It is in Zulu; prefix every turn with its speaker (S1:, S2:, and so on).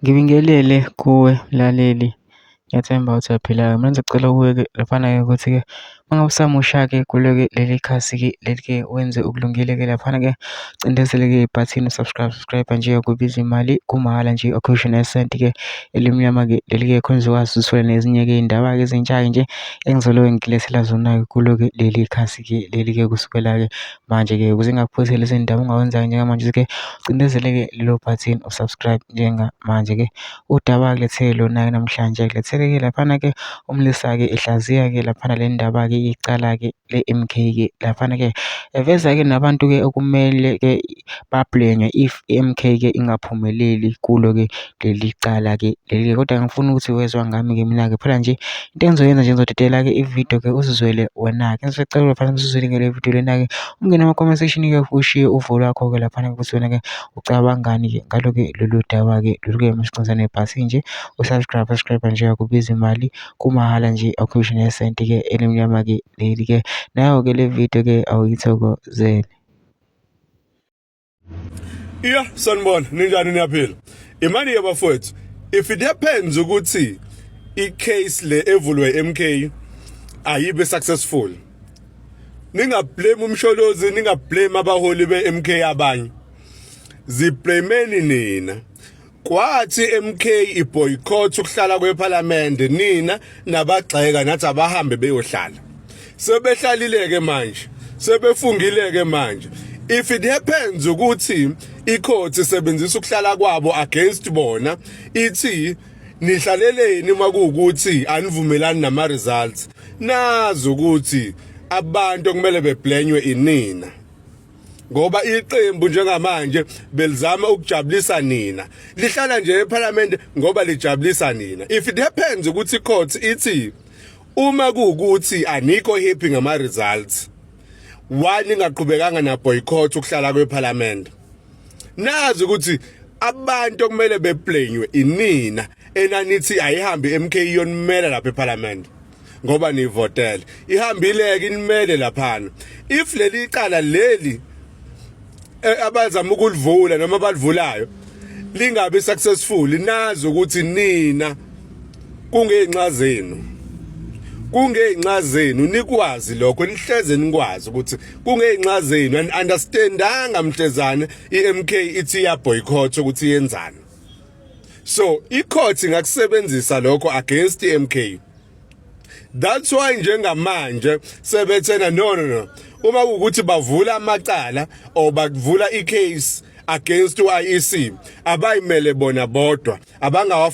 S1: Ngibingelele kuwe mlaleli, ngiyathemba ukuthi uyaphilayo. Mina ngicela kuwe-ke laphana-ke ukuthi-ke uma ngabe usamusha-ke kulo-ke leli khasi-ke leli-ke wenze okulungile-ke laphana-ke cindezele-ke ibhathini subscribe nje kubiza imali kumahhala nje akhishwe nesenti-ke elimnyama-ke leli-ke khona uzokwazi ukuthola nezinye-ke iy'ndaba-ke ezintsha-ke nje engizolobe ngikulethela zona-ke kulo-ke leli khasi-ke leli-ke kusukela-ke manje-ke ukuze ngingakuphotheli lezi ndaba ungawenza-ke njengamanje-ke ucindezele-ke lelo bhathini u-subscribe njengamanje-ke. Udaba kulethele lona-ke namhlanje kulethele-ke laphana-ke uMlisa-ke ehlaziya-ke laphana le ndaba-ke icala-ke le-MK-ke laphana-ke eveza-ke nabantu-ke okumele-ke babhlenywe if i-MK-ke ingaphumeleli kulo-ke leli cala-ke leli-ke. Kodwa ngifuna ukuthi wezwa ngami-ke mina-ke phela nje into engizoyenza nje ngizodedela-ke ividiyo-ke uzizwele wena-ke. Ngizocela laphana uzizwele-ke le video lena-ke ungene ema-comment section-ke ushiye uvo lwakho-ke laphana ukuthi wena-ke ucabangani-ke ngalo-ke lolu daba-ke lolu-ke masicindezana nebhasi nje subscribe nje akubiza imali kumahhala nje akhishwe nesenti-ke elimnyama-ke leli-ke. Nayo-ke le video-ke awuyithokozele.
S2: Yeah, sanibona, ninjani niyaphila? Imani-ke bafowethu, if it happens ukuthi i-case le evulwe MK ayibe successful, ningablame umsholozi, ningablame abaholi be-MK abanye, ziblameni nina. Kwathi MK iboycott ukuhlala kweParliament, nina nabagxeka nathi abahambe beyohlala. Sebehlalile-ke manje, sebefungile-ke manje. If it happens ukuthi icourt isebenzisa ukuhlala kwabo against bona, ithi nihlaleleni makuwukuthi anivumelani nama results, nazi ukuthi abantu okumele beblenywe inina. Ngoba iqembu njengamanje belizama ukujabulisa nina, lihlala nje eParliament ngoba lijabulisa nina. If it happens ukuthi icourt ithi uma kuwukuthi anikho happy ngama results, why ningaqhubekanga na boycott ukuhlala kweParliament? Nazi ukuthi abantu okumele beblenywe inina enanithi ayihambe MK iyonimela lapha eParliament ngoba nivotele. Ihambile-ke inimele laphana. If leli icala leli abazama ukulivula noma balivulayo lingabi successful, nazi ukuthi nina kungenxa zenu nikwazi lokho, nihleze nikwazi ukuthi kungenxa zenu and understandanga mhlezane iMK ithi ya boycott ukuthi yenzani. So icourt ngakusebenzisa lokho against iMK. That's why njengamanje sebethena no uma ukuthi bavula amacala or bavula icase against uIEC abayimele bona bodwa abanga